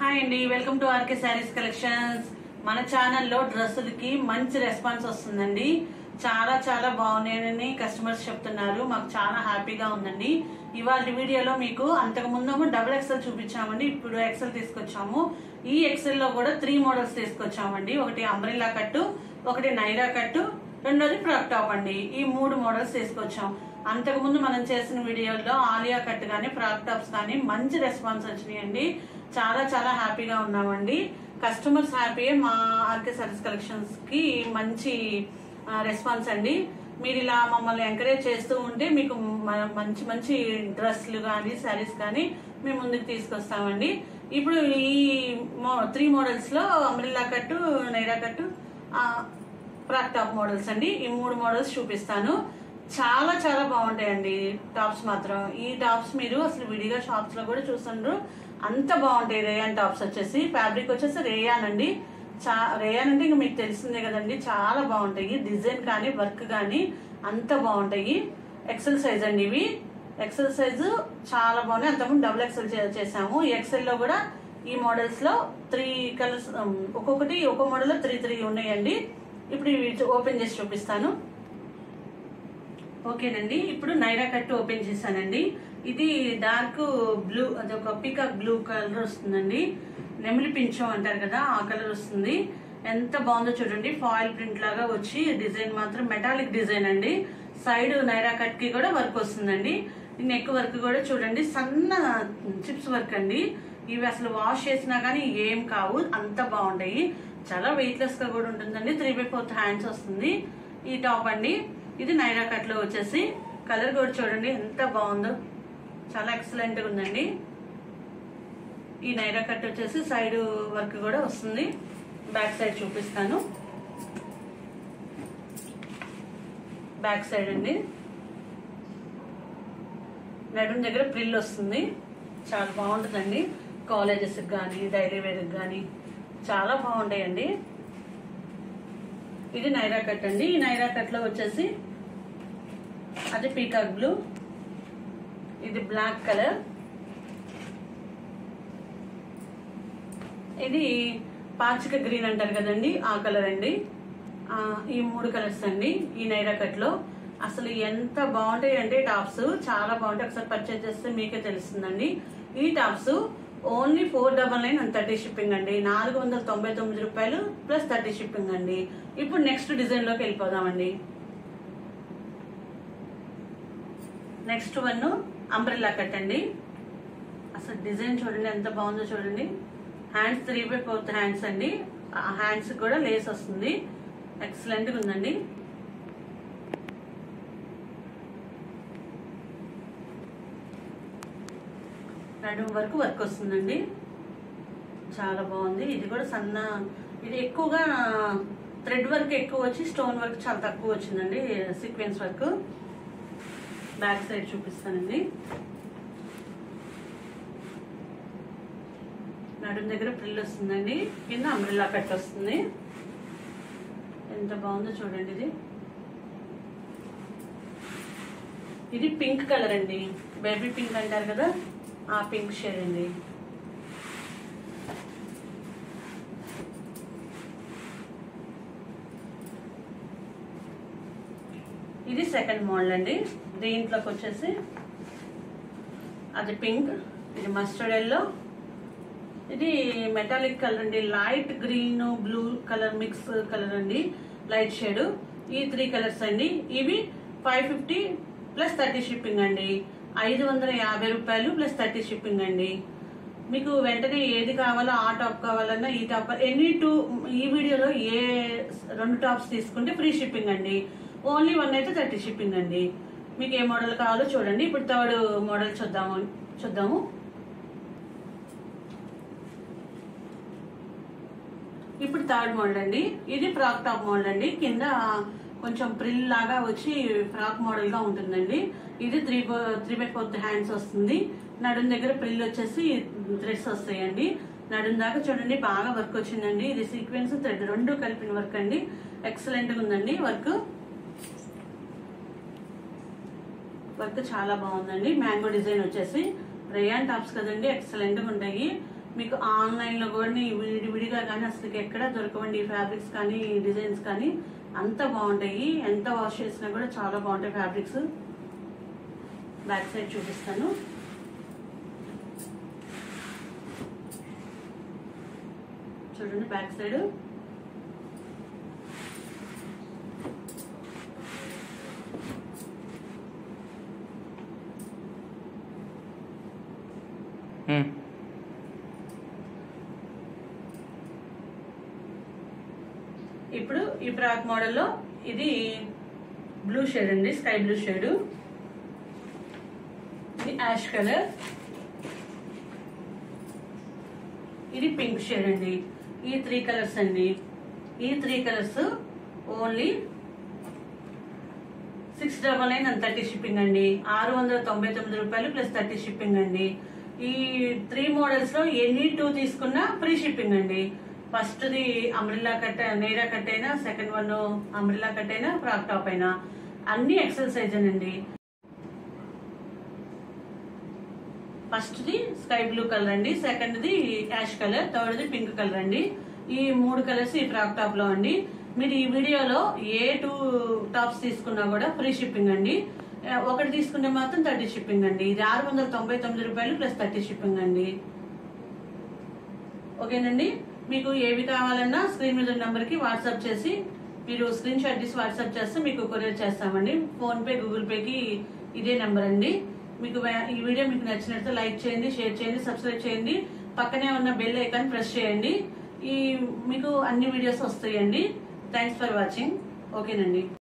Hi అండి, welcome to RK saris collections. మన ఛానల్లో డ్రెస్సులకి మంచి రెస్పాన్స్ వస్తుందండి. చాలా చాలా బాగున్నాయని కస్టమర్స్ చెప్తున్నారు. మాకు చాలా హ్యాపీగా ఉందండి. ఇవాళ వీడియోలో మీకు అంతకు ముందు డబుల్ ఎక్సెల్ చూపించామండి, ఇప్పుడు ఎక్సెల్ తీసుకొచ్చాము. ఈ ఎక్సెల్ లో కూడా 3 మోడల్స్ తీసుకొచ్చామండి. ఒకటి అంబ్రెల్లా కట్టు, ఒకటి నైరా కట్టు, రెండోది ఫ్రాక్ టాప్ అండి. ఈ 3 మోడల్స్ తీసుకొచ్చాం. అంతకు ముందు మనం చేసిన వీడియోలో ఆలియా కట్ గానీ ఫ్రాక్ టాప్స్ కానీ మంచి రెస్పాన్స్ వచ్చినాయండి. చాలా చాలా హ్యాపీగా ఉన్నామండి. Customers happy. మా ఆర్కే శారీస్ కలెక్షన్స్ కి మంచి రెస్పాన్స్ అండి. మీరు ఇలా మమ్మల్ని ఎంకరేజ్ చేస్తూ ఉంటే మీకు మంచి మంచి డ్రెస్లు కానీ శారీస్ కానీ మేము ముందుకు తీసుకొస్తామండి. ఇప్పుడు ఈ 3 మోడల్స్ లో అంబ్రెల్లా కట్టు, నైరా కట్టు, ఫ్రాక్ టాప్ మోడల్స్ అండి. ఈ 3 మోడల్స్ చూపిస్తాను. చాలా చాలా బాగుంటాయండి టాప్స్ మాత్రం. ఈ టాప్స్ మీరు అసలు విడిగా షాప్స్ లో కూడా చూస్తుండ్రు, అంత బాగుంటాయి. రేయాన్ టాప్స్ వచ్చేసి ఫ్యాబ్రిక్ వచ్చేసి రేయాన్ అండి. రేయాన్ అంటే ఇంకా మీకు తెలిసిందే కదండి, చాలా బాగుంటాయి. డిజైన్ కానీ వర్క్ కానీ అంత బాగుంటాయి. ఎక్సెల్ సైజ్ అండి ఇవి. ఎక్సెల్ సైజు చాలా బాగున్నాయి. అంతకుముందు డబుల్ ఎక్సెల్ చేసాము. ఈ ఎక్సెల్ లో కూడా ఈ మోడల్స్ లో 3 కలర్స్, ఒక్కొక్క మోడల్ లో 3 ఉన్నాయండి. ఇప్పుడు ఇవి ఓపెన్ చేసి చూపిస్తాను. ఓకేనండి, ఇప్పుడు నైరా కట్టు ఓపెన్ చేశానండి. ఇది డార్క్ బ్లూ, అది ఒక పీకాక్ బ్లూ కలర్ వస్తుందండి. నెమిలి పించం అంటారు కదా, ఆ కలర్ వస్తుంది. ఎంత బాగుందో చూడండి. ఫాయిల్ ప్రింట్ లాగా వచ్చి డిజైన్ మాత్రం మెటాలిక్ డిజైన్ అండి. సైడ్ నైరా కట్ కి కూడా వర్క్ వస్తుందండి. నెక్ వర్క్ కూడా చూడండి, సన్న చిప్స్ వర్క్ అండి. ఇవి అసలు వాష్ చేసినా కానీ ఏం కావు, అంత బాగుంటాయి. చాలా వెయిట్లెస్ గా కూడా ఉంటుందండి. 3/4 హ్యాండ్స్ వస్తుంది ఈ టాప్ అండి. ఇది నైరా కట్ లో వచ్చేసి కలర్ కూడా చూడండి ఎంత బాగుందో, చాలా ఎక్సలెంట్ గా ఉందండి. ఈ నైరా కట్ వచ్చేసి సైడ్ వర్క్ కూడా వస్తుంది. బ్యాక్ సైడ్ చూపిస్తాను. బ్యాక్ సైడ్ అండి, నడుం దగ్గర ప్రిల్ వస్తుంది. చాలా బాగుంటుందండి. కాలేజెస్ కానీ డైలీ వేర్ కానీ చాలా బాగుంటాయండి. ఇది నైరా కట్ అండి. ఈ నైరా కట్ లో వచ్చేసి అది పీకాక్ బ్లూ, ఇది బ్లాక్ కలర్, ఇది పాచిక గ్రీన్ అంటారు కదండి, ఆ కలర్ అండి. ఈ 3 కలర్స్ అండి ఈ నైరా కట్ లో. అసలు ఎంత బాగుంటాయి అంటే టాప్స్ చాలా బాగుంటాయి. ఒకసారి పర్చేజ్ చేస్తే మీకే తెలుస్తుందండి. ఈ టాప్స్ ఓన్లీ 499 అండ్ 30 షిప్పింగ్ అండి. 499 రూపాయలు ప్లస్ 30 షిప్పింగ్ అండి. ఇప్పుడు నెక్స్ట్ డిజైన్ లోకి వెళ్ళిపోదామండి. నెక్స్ట్ వన్ అంబ్రెల్లా కట్ అండి. అసలు డిజైన్ చూడండి ఎంత బాగుందో చూడండి. హ్యాండ్స్ 3/4 హ్యాండ్స్ అండి. ఆ హ్యాండ్స్ కూడా లేస్ వస్తుంది. ఎక్సలెంట్ గా ఉందండి. నడుం వరకు వర్క్ వస్తుందండి, చాలా బాగుంది. ఇది కూడా సన్న, ఇది ఎక్కువగా థ్రెడ్ వర్క్ ఎక్కువ వచ్చి స్టోన్ వర్క్ చాలా తక్కువ వచ్చిందండి, సీక్వెన్స్ వర్క్. బ్యాక్ సైడ్ చూపిస్తానండి. నడుం దగ్గర ప్రిల్ వస్తుందండి, కింద అంబ్రెల్లా కట్ వస్తుంది. ఎంత బాగుందో చూడండి. ఇది పింక్ కలర్ అండి, బేబీ పింక్ అంటారు కదా, ఆ పింక్ షేడ్ అండి. ఇది సెకండ్ మోడల్ అండి. దీంట్లోకి వచ్చేసి అది పింక్, ఇది మస్టర్డ్ ఎల్లో, ఇది మెటాలిక్ కలర్ అండి. Light green blue colour mix colour అండి, లైట్ షేడ్. ఈ 3 కలర్స్ అండి. ఇవి 550 ప్లస్ 30 షిప్పింగ్ అండి. 550 రూపాయలు ప్లస్ 30 షిప్పింగ్ అండి. మీకు వెంటనే ఏది కావాలో, ఆ టాప్ కావాలన్నా ఈ టాప్, ఈ వీడియోలో ఏ 2 టాప్స్ తీసుకుంటే ఫ్రీ షిప్పింగ్ అండి. ఓన్లీ 1 అయితే 30 షిప్పింగ్ అండి. మీకు ఏ మోడల్ కావాలో చూడండి. ఇప్పుడు 3rd మోడల్ చూద్దాము. ఇప్పుడు 3rd మోడల్ అండి. ఇది ఫ్రాక్ టాప్ మోడల్ అండి. కింద కొంచెం ప్రిల్ లాగా వచ్చి ఫ్రాక్ మోడల్ గా ఉంటుందండి. ఇది 3/4 హ్యాండ్స్ వస్తుంది. నడుం దగ్గర ప్రిల్ వచ్చేసి థ్రెడ్స్ వస్తాయండి. నడుం దాకా చూడండి బాగా వర్క్ వచ్చిందండి. ఇది సీక్వెన్స్ థ్రెడ్ 2 కలిపిన వర్క్ అండి. ఎక్సలెంట్ గా ఉందండి వర్క్. వర్క్ చాలా బాగుందండి. మ్యాంగో డిజైన్ వచ్చేసి రేయాన్ టాప్స్ కదండి, ఎక్సలెంట్ గా ఉంటాయి. మీకు ఆన్లైన్ లో కూడా విడిగా కానీ అసలు ఎక్కడ దొరకవండి. ఫ్యాబ్రిక్స్ కానీ డిజైన్స్ కానీ అంత బాగుంటాయి. ఎంత వాష్ చేసినా కూడా చాలా బాగుంటాయి ఫ్యాబ్రిక్స్. బ్యాక్ సైడ్ చూపిస్తాను. చూడండి బ్యాక్ సైడ్. ఇప్పుడు ఈ ఫ్రాక్ మోడల్లో ఇది బ్లూ షేడ్ అండి, స్కై బ్లూ షేడ్. ఇది యాష్ కలర్. ఇది పింక్ షేడ్ అండి. ఈ 3 కలర్స్ అండి. ఈ 3 కలర్స్ ఓన్లీ 699 అండ్ 30 షిప్పింగ్ అండి. 699 రూపాయలు ప్లస్ 30 షిప్పింగ్ అండి. ఈ 3 మోడల్స్ లో ఎనీ 2 తీసుకున్నా ఫ్రీ షిప్పింగ్ అండి. ఫస్ట్ ది అంబ్రిల్లా కట్, నేరా కట్ అయినా, సెకండ్ వన్ అంబ్రిల్లా కట్ అయినా, ఫ్రాక్ టాప్ అయినా అన్ని ఎక్సెల్ సైజ్ అండి. First the sky blue colour అండి, second the ash colour, third the pink colour అండి. ఈ 3 కలర్స్ ఈ ఫ్రాక్ టాప్ లో అండి. మీరు ఈ వీడియోలో ఏ 2 టాప్స్ తీసుకున్నా కూడా ఫ్రీ షిప్పింగ్ అండి. ఒకటి తీసుకుంటే మాత్రం 30 షిప్పింగ్ అండి. ఇది 699 రూపాయలు ప్లస్ 30 షిప్పింగ్ అండి. ఓకేనండి. మీకు ఏవి కావాలన్నా స్క్రీన్ మీద నెంబర్ కి వాట్సాప్ చేసి మీరు స్క్రీన్ షాట్ తీసి వాట్సాప్ చేస్తే మీకు కొరియర్ చేస్తామండి. ఫోన్ పే, గూగుల్ పేకి ఇదే నెంబర్ అండి. మీకు ఈ వీడియో మీకు నచ్చినట్లయితే లైక్ చేయండి, షేర్ చేయండి, సబ్స్క్రైబ్ చేయండి. పక్కనే ఉన్న బెల్ ఐకాన్ ప్రెస్ చేయండి. మీకు అన్ని వీడియోస్ వస్తాయండి. Thanks for watching. ఓకేనండి.